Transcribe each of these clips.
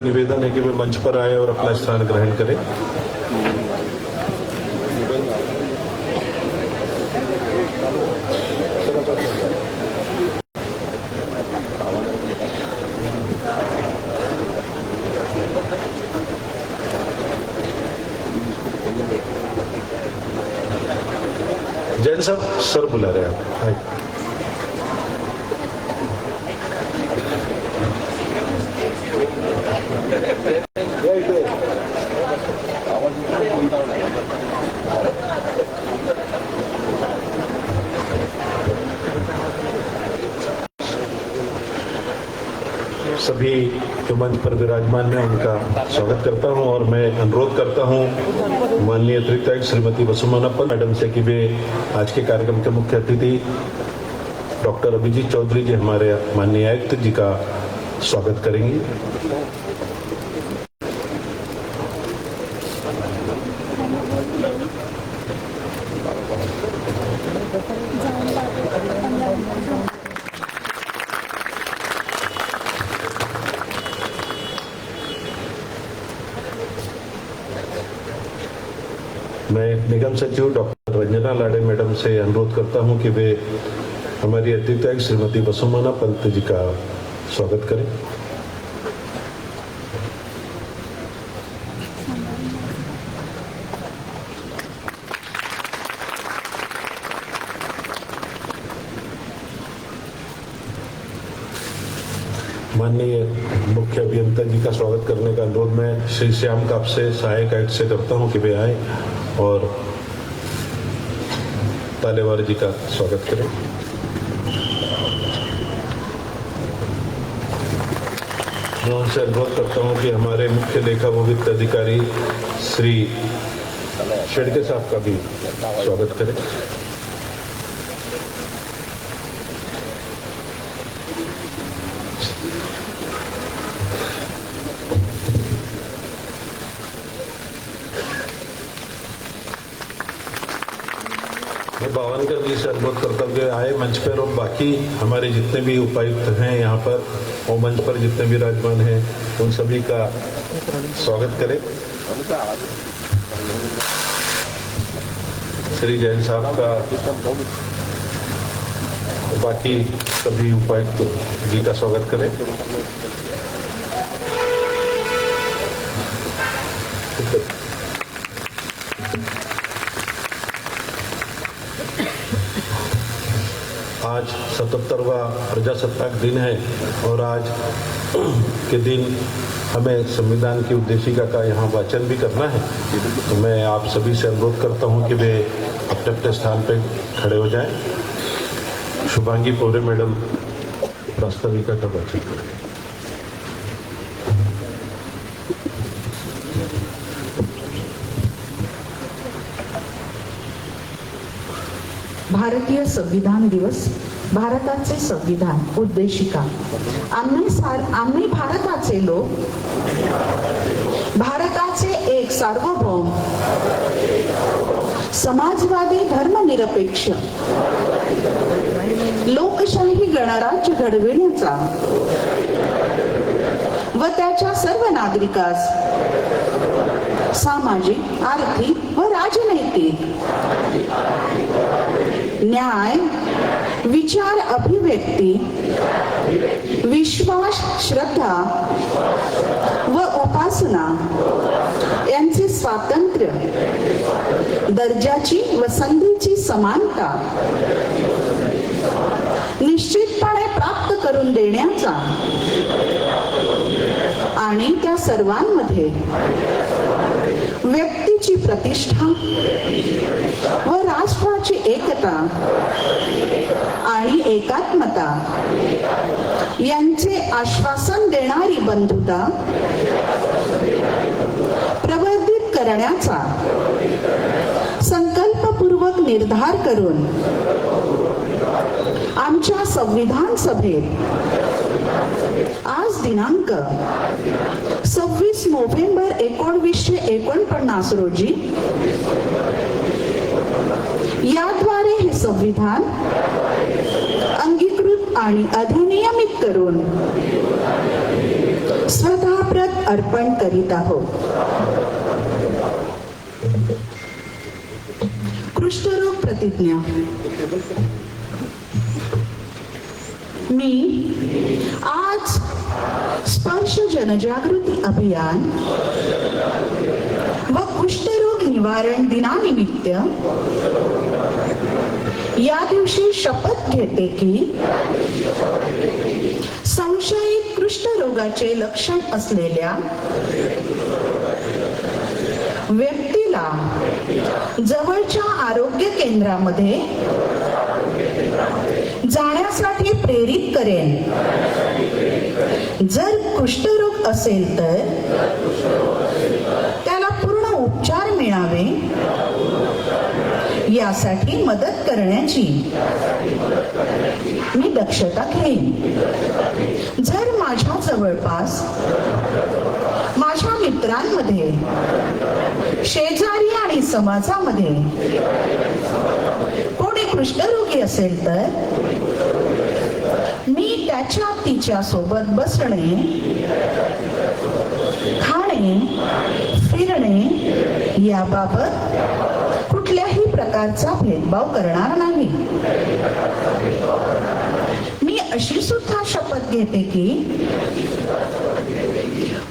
निवेदन है कि वे मंच पर आए और अपना स्थान ग्रहण करें। जैन साहब सर बुला रहे हैं आप। सभी जो मंच पर विराजमान हैं उनका स्वागत करता हूं और मैं अनुरोध करता हूं माननीय अतिरिक्त आयुक्त श्रीमती वसुमाना पल मैडम से कि वे आज के कार्यक्रम के मुख्य अतिथि डॉक्टर अभिजीत चौधरी जी हमारे माननीय आयुक्त जी का स्वागत करेंगी। मैं निगम सचिव डॉक्टर रंजना लाड़े मैडम से अनुरोध करता हूं कि वे हमारी अतिथि आयुक्त श्रीमती वसुमाना पंत जी का स्वागत करें। माननीय मुख्य अभियंता जी का स्वागत करने का अनुरोध मैं श्री श्याम काप से सहायक आयुक्त से करता हूं कि वे आए और तालेवार जी का स्वागत करें। मैं उनसे अनुरोध करता हूं कि हमारे मुख्य लेखा व वित्त अधिकारी श्री शेडके साहब का भी स्वागत करें। मैं बावनकर जी से अनुरोध करता हूँ कि आए मंच पर और बाकी हमारे जितने भी उपायुक्त हैं यहाँ पर और मंच पर जितने भी विराजमान हैं उन सभी का स्वागत करें। श्री जैन साहब का बाकी सभी उपायुक्त जी का स्वागत करें। आज 77वां प्रजासत्ताक दिन है और आज के दिन हमें संविधान की उद्देशिका का यहाँ वाचन भी करना है। तो मैं आप सभी से अनुरोध करता हूँ कि वे अपने अपने स्थान पर खड़े हो जाएं। शुभांगी पोरे मैडम प्रास्ताविका का वाचन करें। भारतीय संविधान दिवस, भारताचे संविधान, उद्देशिका। आम्ही भारताचे लोक, भारताचे एक सार्वभौम समाजवादी धर्मनिरपेक्ष लोकशाही गणराज्य घडविण्याचा व त्याच्या सर्व नागरिकास सामाजिक, आर्थिक व राजनैतिक न्याय, विचार अभिव्यक्ती, विश्वास, श्रद्धा व उपासना यांचे स्वातंत्र्य, दर्जाची व संधीची समानता निश्चितपणे प्राप्त करून देण्याचा आणि त्या सर्वांमध्ये व्यक्तीची प्रतिष्ठा व राष्ट्राची एकता आणि एकात्मता यांचे आश्वासन देणारी बंधुता प्रवर्धित करण्याचा संकल्पपूर्वक निर्धार करून आमच्या संविधान सभेत आज दिनांक 26 नोव्हेंबर 1949 रोजी याद्वारे हे संविधान अंगीकृत आणि अधिनियमित करून स्वतः अर्पण करीत आहोत. कुष्ठरोग प्रतिज्ञा. मी आज स्पर्श जनजागृती अभियान व कुष्ठरोग निवारण दिनानिमित्त या दिवशी शपथ घेते की संशयित कुष्ठरोगाचे लक्षण असलेल्या व्यक्तीला जवळच्या आरोग्य केंद्रामध्ये जाण्यासाठी प्रेरित करेन. जर कुष्ठरोग असेल तर त्याला पूर्ण उपचार मिळावे यासाठी मदत करण्याची मी दक्षता घेईन. जर माझ्या जवळपास माझ्या मित्रांमध्ये, शेजारी आणि समाजामध्ये कोणी कुष्ठरोगी असेल तर मी त्याच्या तिच्या सोबत बसणे, खाणे, फिरणे याबाबत कुठल्याही प्रकारचा भेदभाव करणार नाही. मी अशी सुद्धा शपथ घेते की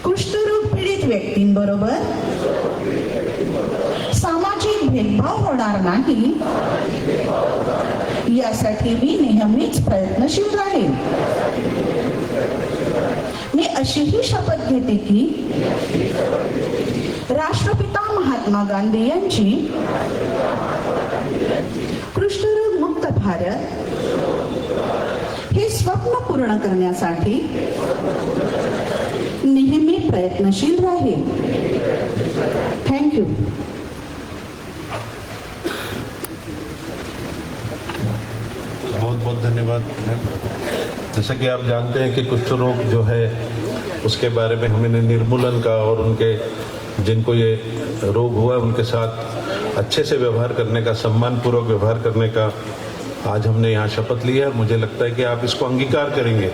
कुष्ठरोग पीडित व्यक्तींबरोबर सामाजिक भेदभाव होणार नाही यासाठी मी नेहमीच प्रयत्नशील राहील. मी अशीही शपथ घेते की राष्ट्रपिता महात्मा गांधी यांची कुष्ठरोग मुक्त भारत हे स्वप्न पूर्ण करण्यासाठी नेहमी प्रयत्नशील राहील. थँक्यू. बहुत बहुत धन्यवाद. जैसा कि आप जानते हैं कि कुष्ठ रोग जो है उसके बारे में हमने निर्मूलन का और उनके जिनको ये रोग हुआ उनके साथ अच्छे से व्यवहार करने का, सम्मानपूर्वक व्यवहार करने का आज हमने यहाँ शपथ ली है. मुझे लगता है कि आप इसको अंगीकार करेंगे,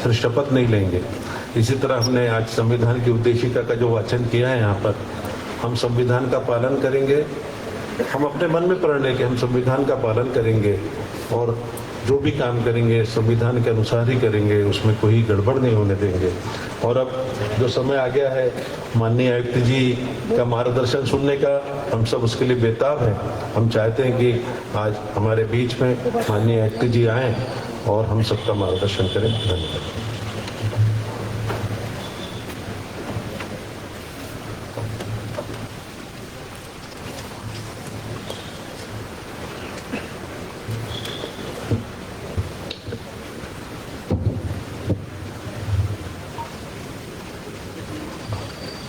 सिर्फ शपथ नहीं लेंगे. इसी तरह हमने आज संविधान की उद्देशिका का जो वाचन किया है यहाँ पर, हम संविधान का पालन करेंगे. हम अपने मन में प्रण लें कि हम संविधान का पालन करेंगे और जो भी काम करेंगे संविधान के अनुसार ही करेंगे, उसमें कोई गड़बड़ नहीं होने देंगे. और अब जो समय आ गया है माननीय आयुक्त जी का मार्गदर्शन सुनने का, हम सब उसके लिए बेताब हैं. हम चाहते हैं कि आज हमारे बीच में माननीय आयुक्त जी आएँ और हम सबका मार्गदर्शन करें. धन्यवाद.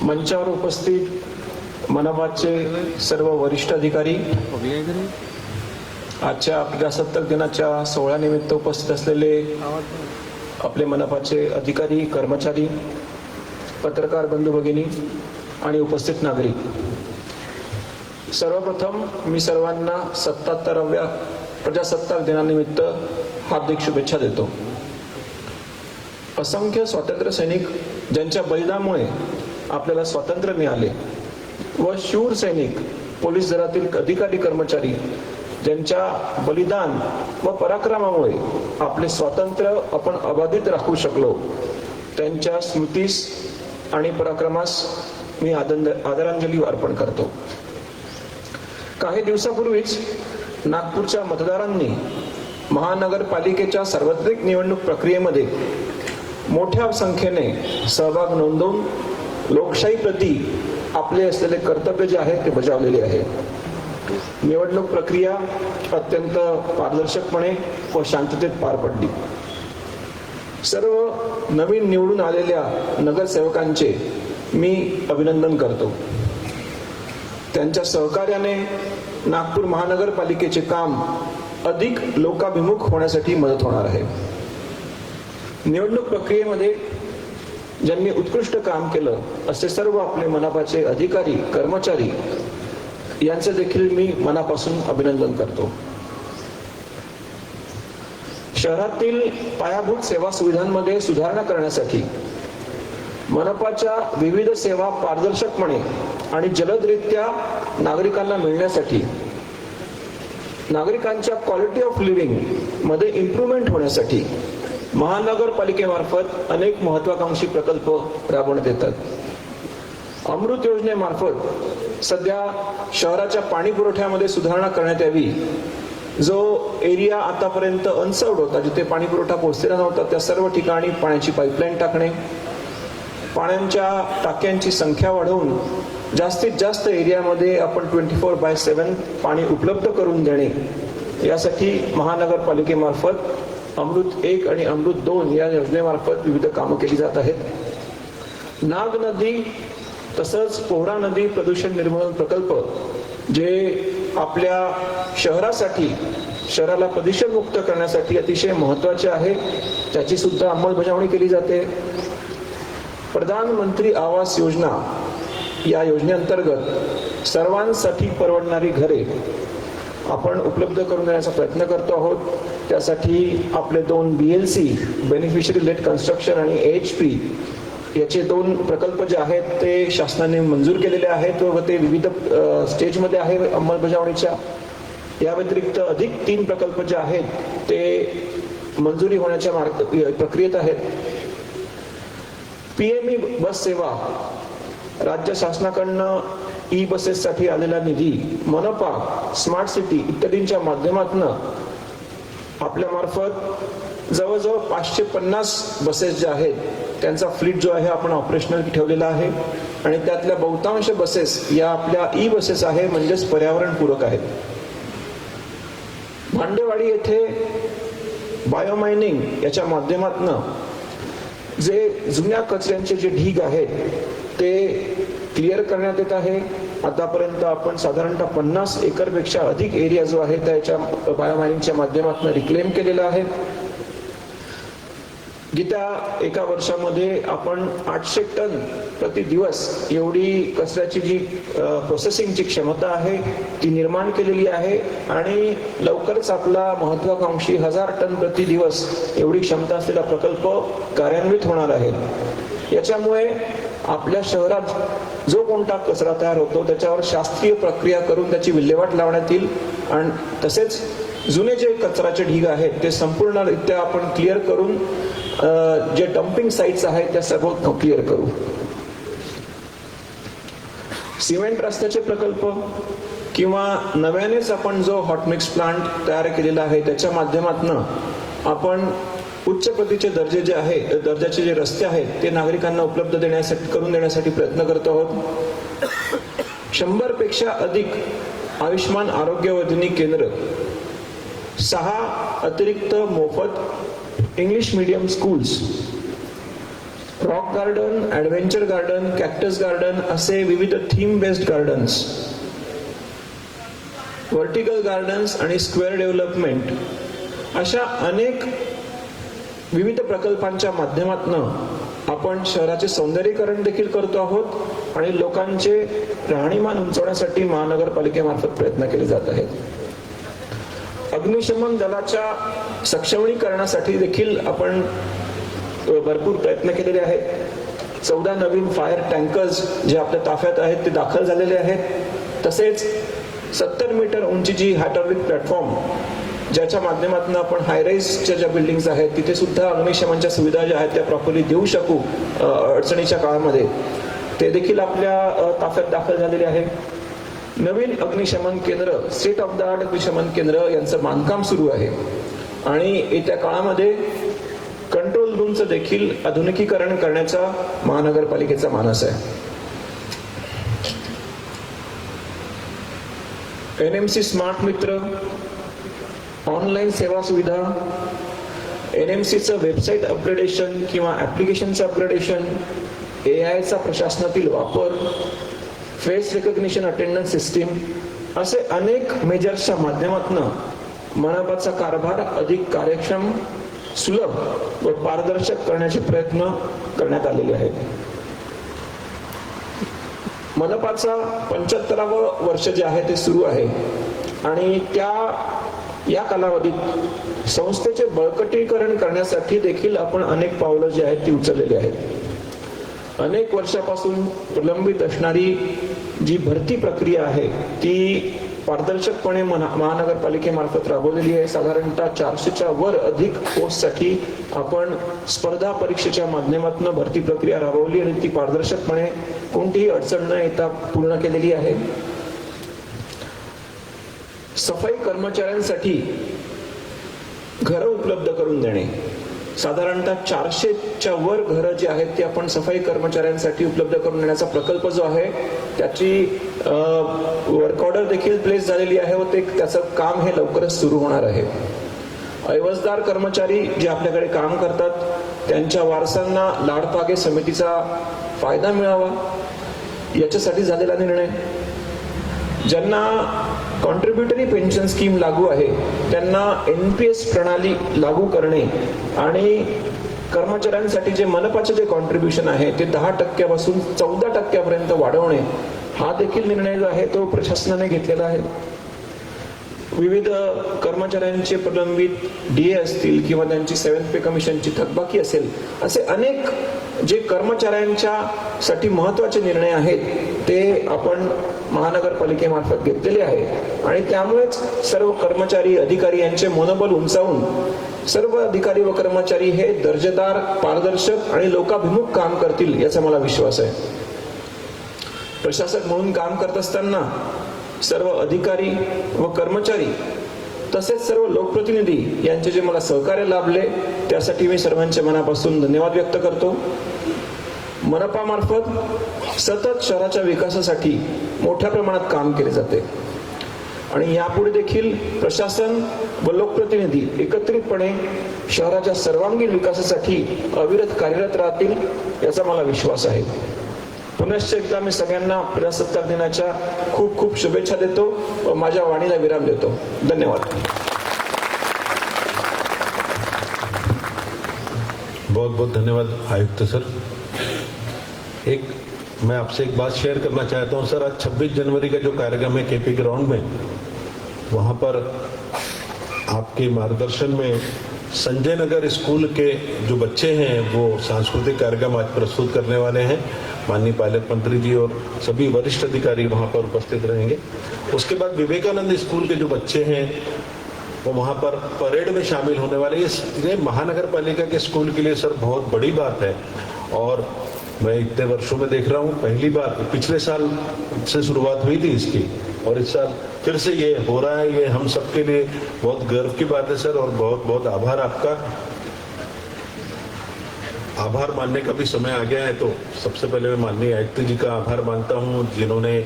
मंचावर उपस्थित मनपाचे सर्व वरिष्ठ अधिकारी, आजच्या प्रजासत्ताक दिनाच्या सोहळ्यानिमित्त उपस्थित असलेले आपले मनपाचे अधिकारी, कर्मचारी, पत्रकार बंधू भगिनी आणि उपस्थित नागरिक, सर्वप्रथम मी सर्वांना 77व्या प्रजासत्ताक दिनानिमित्त हार्दिक शुभेच्छा देतो. असंख्य स्वातंत्र्य सैनिक ज्यांच्या बलिदानामुळे आपल्याला स्वातंत्र्य मिळाले व शूर सैनिक, पोलीस दलातील अधिकारी, कर्मचारी ज्यांच्या बलिदान व पराक्रमामुळे आपले स्वातंत्र्य आपण अबाधित राखू शकलो, त्यांच्या स्मृतीस आणि पराक्रमास मी आदरांजली अर्पण करतो. काही दिवसापूर्वीच नागपूरच्या मतदारांनी महानगरपालिकेच्या सार्वत्रिक निवडणूक प्रक्रियेमध्ये मोठ्या संख्येने सहभाग नोंदवून लोकशाहीप्रती आपले असलेले कर्तव्य जे आहे ते बजावलेले आहे. निवडणूक प्रक्रिया अत्यंत पारदर्शकपणे व शांततेत पार पडली. सर्व नवीन निवडून आलेल्या नगरसेवकांचे मी अभिनंदन करतो. त्यांच्या सहकार्याने नागपूर महानगरपालिकेचे काम अधिक लोकाभिमुख होण्यासाठी मदत होणार आहे. निवडणूक प्रक्रियेमध्ये ज्यांनी उत्कृष्ट काम केलं असे सर्व आपले मनपाचे अधिकारी, कर्मचारी यांचे देखील मी मनापासून अभिनंदन करतो. शहरातील पायाभूत सेवा सुविधांमध्ये सुधारणा करण्यासाठी मनपाच्या विविध सेवा पारदर्शकपणे आणि जलदरित्या नागरिकांना मिळण्यासाठी, नागरिकांच्या क्वालिटी ऑफ लिव्हिंग मध्ये इम्प्रूव्हमेंट होण्यासाठी महानगरपालिकेमार्फत अनेक महत्वाकांक्षी प्रकल्प राबवण्यात येतात. अमृत योजनेमार्फत सध्या शहराच्या पाणी पुरवठ्यामध्ये सुधारणा करण्यात यावी. जो एरिया आतापर्यंत अनसर्व्ड होता, जिथे पाणी पुरवठा पोहोचलेला नव्हता, त्या सर्व ठिकाणी पाण्याची पाईपलाईन टाकणे, पाण्याच्या टाक्यांची संख्या वाढवून जास्तीत जास्त एरियामध्ये आपण 24/7 पाणी उपलब्ध करून देणे, यासाठी महानगरपालिकेमार्फत अमृत 1 आणि अमृत 2 या योजनेमार्फत विविध कामं केली जात आहेत. नाग नदी तसंच पोहरा नदी प्रदूषण निर्मूलन प्रकल्प, जे आपल्या शहराला प्रदूषण मुक्त करण्यासाठी अतिशय महत्वाचे आहे, त्याची सुद्धा अंमलबजावणी केली जाते. प्रधानमंत्री आवास योजना या योजनेअंतर्गत सर्वांसाठी परवडणारी घरे आपण उपलब्ध करून देण्याचा प्रयत्न करतो आहोत. त्यासाठी आपले 2 BLC बेनिफिशरी लेड कन्स्ट्रक्शन आणि HP याचे 2 प्रकल्प जे आहेत ते शासनाने मंजूर केलेले आहेत व ते विविध स्टेजमध्ये आहे अंमलबजावणीच्या. या व्यतिरिक्त अधिक 3 प्रकल्प जे आहेत ते मंजुरी होण्याच्या प्रक्रियेत आहेत. PME बस सेवा, राज्य शासनाकडनं ई बसेससाठी आलेला निधी, मनपा, स्मार्ट सिटी इत्यादींच्या माध्यमातून आपल्या मार्फत जवळजवळ 550 बसेस ज्या आहेत त्यांचा फ्लीट जो आहे आपण ऑपरेशनल ठेवलेला आहे आणि त्यातल्या बहुतांश बसेस या आपल्या ई बसेस आहे, म्हणजेच पर्यावरणपूरक आहेत. भांडेवाडी येथे बायोमायनिंग याच्या माध्यमातून जे जुन्या कचऱ्यांचे जे ढीग आहेत ते क्लिअर करण्यात येत आहे. आतापर्यंत आपण साधारणतः 50 एकरपेक्षा अधिक एरिया जो आहे त्याच्या बायोमायनिंगच्या माध्यमातून रिक्लेम केलेला आहे. गेल्या एका वर्षामध्ये आपण 800 टन प्रति दिवस एवढी कचऱ्याची जी प्रोसेसिंगची क्षमता आहे ती निर्माण केलेली आहे आणि लवकरच आपला महत्वाकांक्षी 1000 टन प्रति दिवस एवढी क्षमता असलेला प्रकल्प कार्यान्वित होणार आहे. याच्यामुळे आपल्या शहरात जो कोणता कचरा तयार होतो त्याच्यावर शास्त्रीय प्रक्रिया करून त्याची विल्हेवाट लावण्यात येईल आणि तसेच जुने जे कचऱ्याचे ढीग आहेत ते संपूर्णरित्या आपण क्लिअर करून जे डम्पिंग साइट्स आहेत त्या सर्व क्लिअर करू. सिमेंट रस्त्याचे प्रकल्प किंवा नव्यानेच आपण जो हॉट मिक्स प्लांट तयार केलेला आहे त्याच्या माध्यमातून आपण उच्च प्रतीचे दर्जाचे जे रस्ते आहेत ते नागरिकांना उपलब्ध करून देण्यासाठी प्रयत्न करत आहोत. 100 पेक्षा अधिक आयुष्मान आरोग्य वर्धिनी केंद्र, 6 अतिरिक्त मोफत English medium schools, rock garden, adventure garden, cactus garden असे विविध theme based gardens, vertical gardens आणि स्क्वेअर डेव्हलपमेंट अशा अनेक विविध प्रकल्पांच्या माध्यमातून आपण शहराचे सौंदर्यीकरण देखील करतो आहोत आणि लोकांचे राहणीमान उंचावण्यासाठी महानगरपालिकेमार्फत प्रयत्न केले जात आहेत. अग्निशमन दलाच्या सक्षमीकरणासाठी देखील आपण भरपूर प्रयत्न केलेले आहेत. 14 नवीन फायर टँकर्स जे आपल्या ताफ्यात आहेत ते दाखल झालेले आहेत. तसेच 70 मीटर उंचीची हायड्रॉलिक प्लॅटफॉर्म ज्याच्या माध्यमातून आपण हायराईजच्या ज्या बिल्डिंग्स आहेत तिथे सुद्धा अग्निशमनच्या सुविधा ज्या आहेत त्या प्रॉपरली देऊ शकू अडचणीच्या काळामध्ये, ते देखील आपल्या ताफ्यात दाखल झालेले आहे. नवीन अग्निशमन केंद्र, स्टेट ऑफ द आर्ट अग्निशमन केंद्र यांचं बांधकाम सुरू आहे आणि येत्या काळामध्ये कंट्रोल रूमचं देखील आधुनिकीकरण करण्याचा महानगरपालिकेचा मानस आहे. NMC स्मार्ट मित्र, ऑनलाईन सेवा सुविधा, NMCचं वेबसाईट अपग्रेडेशन किंवा ऍप्लिकेशनचं अपग्रेडेशन, AIचा प्रशासनातील वापर, फेस रिकग्निशन अटेंडन्स सिस्टीम असे अनेक मेजर्सच्या माध्यमातून मनपाचा कारभार अधिक कार्यक्षम, सुलभ व पारदर्शक करण्याचे प्रयत्न करण्यात आलेले आहेत. मनपाचा 75वं वर्ष जे आहे ते सुरू आहे आणि या कालावधीत संस्थेचे बळकटीकरण करण्यासाठी देखील आपण अनेक पावलं जी आहेत ती उचललेली आहेत. अनेक वर्षापासून प्रलंबित असणारी जी भरती प्रक्रिया आहे ती पारदर्शकपणे महानगरपालिकेमार्फत राबवलेली आहे. साधारणतः 400च्या वर अधिक पोस्टसाठी आपण स्पर्धा परीक्षेच्या माध्यमातून भरती प्रक्रिया राबवली आणि ती पारदर्शकपणे कोणतीही अडचण न येता पूर्ण केलेली आहे. सफाई कर्मचाऱ्यांसाठी घरं उपलब्ध करून देणे, साधारणतः 400च्या वर घरं जी आहेत ती आपण सफाई कर्मचाऱ्यांसाठी उपलब्ध करून देण्याचा प्रकल्प जो आहे त्याची वर्क ऑर्डर देखील प्लेस झालेली आहे व त्याचं काम हे लवकरच सुरू होणार आहे. ऐवजदार कर्मचारी जे आपल्याकडे काम करतात त्यांच्या वारसांना लाडपागे समितीचा फायदा मिळावा याच्यासाठी झालेला निर्णय. ज्यांना कॉन्ट्रीब्युटरी पेन्शन स्कीम लागू आहे त्यांना NPS प्रणाली लागू करणे आणि कर्मचाऱ्यांसाठी जे मनपाचे जे कॉन्ट्रीब्युशन आहे ते 10% पासून 14% वाढवणे हा देखील निर्णय जो आहे तो प्रशासनाने घेतलेला आहे. विविध कर्मचाऱ्यांचे प्रलंबित DA असतील किंवा त्यांची 7th पे कमिशनची थकबाकी असेल, असे अनेक जे कर्मचाऱ्यांच्या साठी महत्वाचे निर्णय आहेत ते आपण महानगरपालिकेमार्फत घेतलेले आहे आणि त्यामुळेच सर्व कर्मचारी अधिकारी यांचे मनोबल उंचावून सर्व अधिकारी व कर्मचारी हे दर्जेदार, पारदर्शक आणि लोकाभिमुख काम करतील याचा मला विश्वास आहे. प्रशासक म्हणून काम करत असताना सर्व अधिकारी व कर्मचारी तसेच सर्व लोकप्रतिनिधी यांचे जे मला सहकार्य लाभले त्यासाठी मी सर्वांच्या मनापासून धन्यवाद व्यक्त करतो. मनपामार्फत सतत शहराच्या विकासासाठी मोठ्या प्रमाणात काम केले जाते आणि यापुढे देखील प्रशासन व लोकप्रतिनिधी एकत्रितपणे शहराच्या सर्वांगीण विकासासाठी अविरत कार्यरत राहतील याचा मला विश्वास आहे. पुनश्च एकदा मी सगळ्यांना प्रजासत्ताक दिनाच्या खूप खूप शुभेच्छा देतो व माझ्या वाणीला विराम देतो. धन्यवाद. बहुत बहुत धन्यवाद आयुक्त सर. मैं आपसे एक बात शेयर करना चाहता हूं सर. आज 26 जनवरी का जो कार्यक्रम है KP ग्राउंड में, वहां पर आपके मार्गदर्शन में संजय नगर स्कूल के जो बच्चे हैं वो सांस्कृतिक कार्यक्रम आज प्रस्तुत करने वाले हैं. माननीय पायलट मंत्री जी और सभी वरिष्ठ अधिकारी वहां पर उपस्थित रहेंगे. उसके बाद विवेकानंद स्कूल के जो बच्चे हैं वो वहां पर परेड में शामिल होने वाले. ये महानगर पालिका के स्कूल के लिए सर बहुत बड़ी बात है और मैं इतने वर्षों में देख रहा हूँ पहली बार, पिछले साल से शुरुआत हुई थी इसकी और इस साल फिर से ये हो रहा है. ये हम सबके लिए बहुत गर्व की बात है सर और बहुत बहुत आभार आपका. आभार मानने का भी समय आ गया है तो सबसे पहले मैं माननीय आयुक्त जी का आभार मानता हूँ जिन्होंने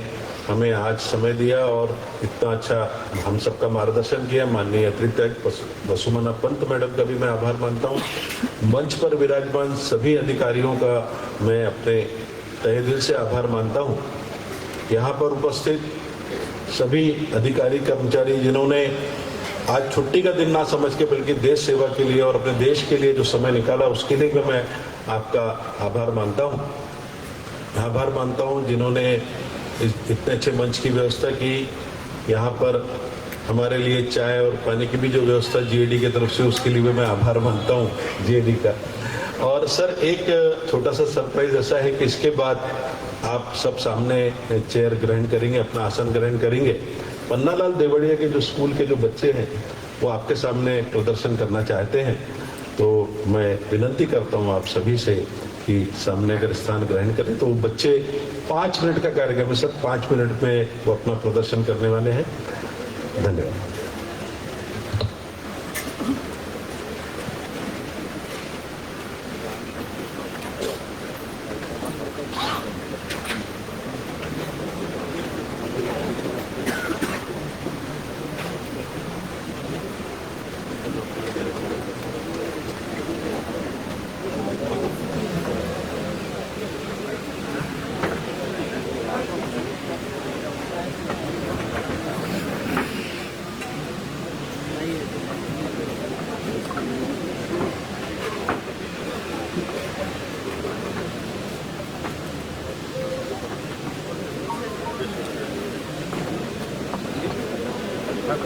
हमें आज समय दिया और इतना अच्छा हम सबका मार्गदर्शन किया. माननीय अतिरिक्त आयुक्त वसुमना पंत मैडम का भी मैं आभार मानता हूँ. मंच पर विराजमान सभी अधिकारियों का मैं अपने तहे दिल से आभार मानता हूँ. यहाँ पर उपस्थित सभी अधिकारी कर्मचारी जिन्होंने आज छुट्टी का दिन ना समझ के बल्कि देश सेवा के लिए और अपने देश के लिए जो समय निकाला उसके लिए मैं आपका आभार मानता हूँ. आभार मानता हूँ जिन्होंने इतने अच्छे मंच की व्यवस्था की. यहाँ पर हमारे लिए चाय और पानी की भी जो व्यवस्था GAD की तरफ से उसके लिए मैं आभार मानता हूँ GAD का. और सर एक छोटा सा सरप्राइज ऐसा है कि इसके बाद आप सब सामने चेयर ग्रहण करेंगे, अपना आसन ग्रहण करेंगे. पन्नालाल देवड़िया के जो स्कूल के जो बच्चे हैं वो आपके सामने प्रदर्शन करना चाहते हैं तो मैं विनती करता हूँ आप सभी से कि सामने अगर स्थान ग्रहण करें तो वो बच्चे 5 मिनट का कार्यक्रम है सर. 5 मिनट में वो अपना प्रदर्शन करने वाले हैं. धन्यवाद.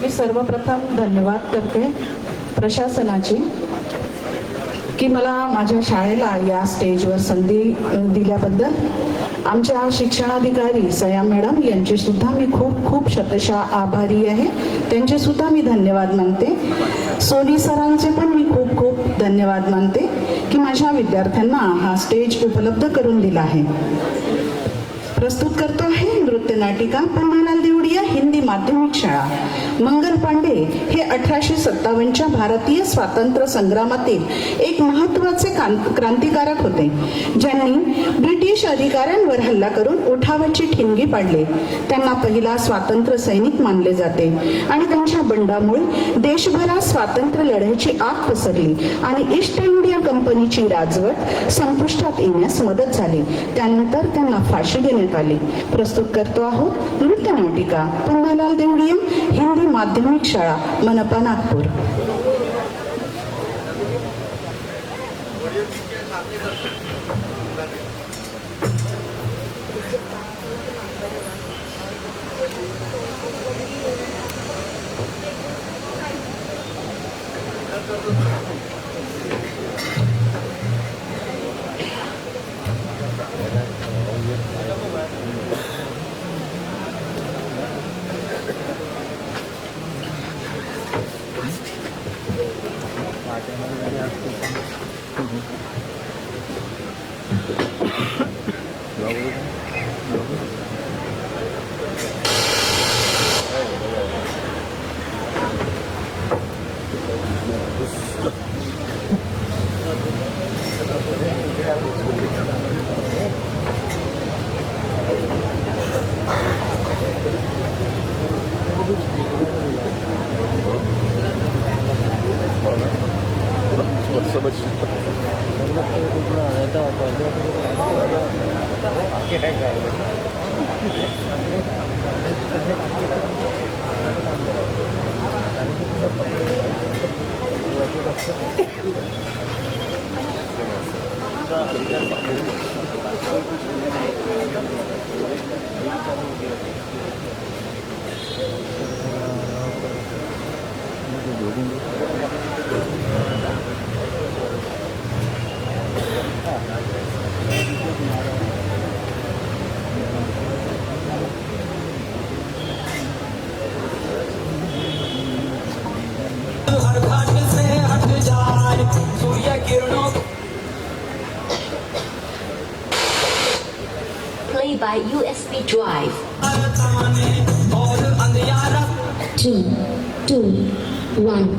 मी सर्वप्रथम धन्यवाद करते प्रशासनाची की मला माझ्या शाळेला या स्टेजवर संधी दिल्याबद्दल. आमच्या शिक्षणाधिकारी सया मॅडम यांचे सुद्धा मी खूप खूप शतशः आभारी आहे. त्यांचे सुद्धा मी धन्यवाद मानते. सोनी सरांचे पण मी खूप खूप धन्यवाद मानते की माझ्या विद्यार्थ्यांना हा स्टेज उपलब्ध करून दिला आहे. प्रस्तुत करतो आहे नृत्य नाटिका पन्नालाल देवडिया हिंदी माध्यमिक शाळा. मंगल पांडे हे 1857च्या भारतीय स्वातंत्र्य संग्रामातील एक महत्त्वाचे क्रांतिकारक होते, ज्यांनी ब्रिटिश अधिकाऱ्यांवर हल्ला करून उठावाची ठिणगी पाडली. त्यांना पहिला स्वातंत्र्य सैनिक मानले जाते आणि त्यांच्या बंडामुळे देशभरात स्वातंत्र्य लढ्याची आग पसरली आणि ईस्ट इंडिया कंपनीची राजवट संपुष्टात येण्यास मदत झाली. त्यानंतर त्यांना फाशी देण्यात आली. प्रस्तुत करतो आहोत नृत्य नाटिका पन्नालाल देवडिया हिंदी माध्यमिक शाळा मनपा Nagpur. Play by USB drive. 3, 2, 1.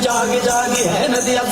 जागी जागी है नदियाँ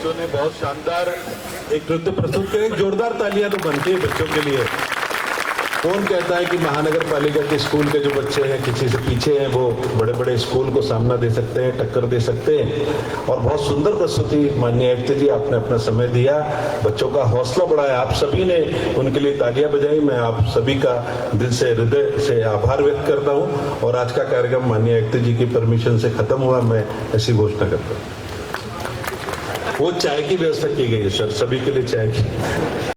बच्चों ने बहुत शानदार एक नृत्य प्रस्तुत किया। एक जोरदार तालियां तो बनती है बच्चों के लिए। कौन कहता है कि महानगर पालिका के स्कूल के जो बच्चे हैं किसी से पीछे हैं, वो बड़े बड़े स्कूल को सामना दे सकते हैं, टक्कर दे सकते हैं। और बहुत सुंदर प्रस्तुति माननीय आयुक्त जी, आपने अपना समय दिया, बच्चों का हौसला बढ़ाया, आप सभी ने उनके लिए तालियां बजाई। मैं आप सभी का दिल से, हृदय से आभार व्यक्त करता हूं। और आज का कार्यक्रम माननीय आयुक्त जी की परमिशन से खत्म हुआ, मैं ऐसी घोषणा करता हूँ। वो चाय की व्यवस्था की गई है सर, सभी के लिए चाय की।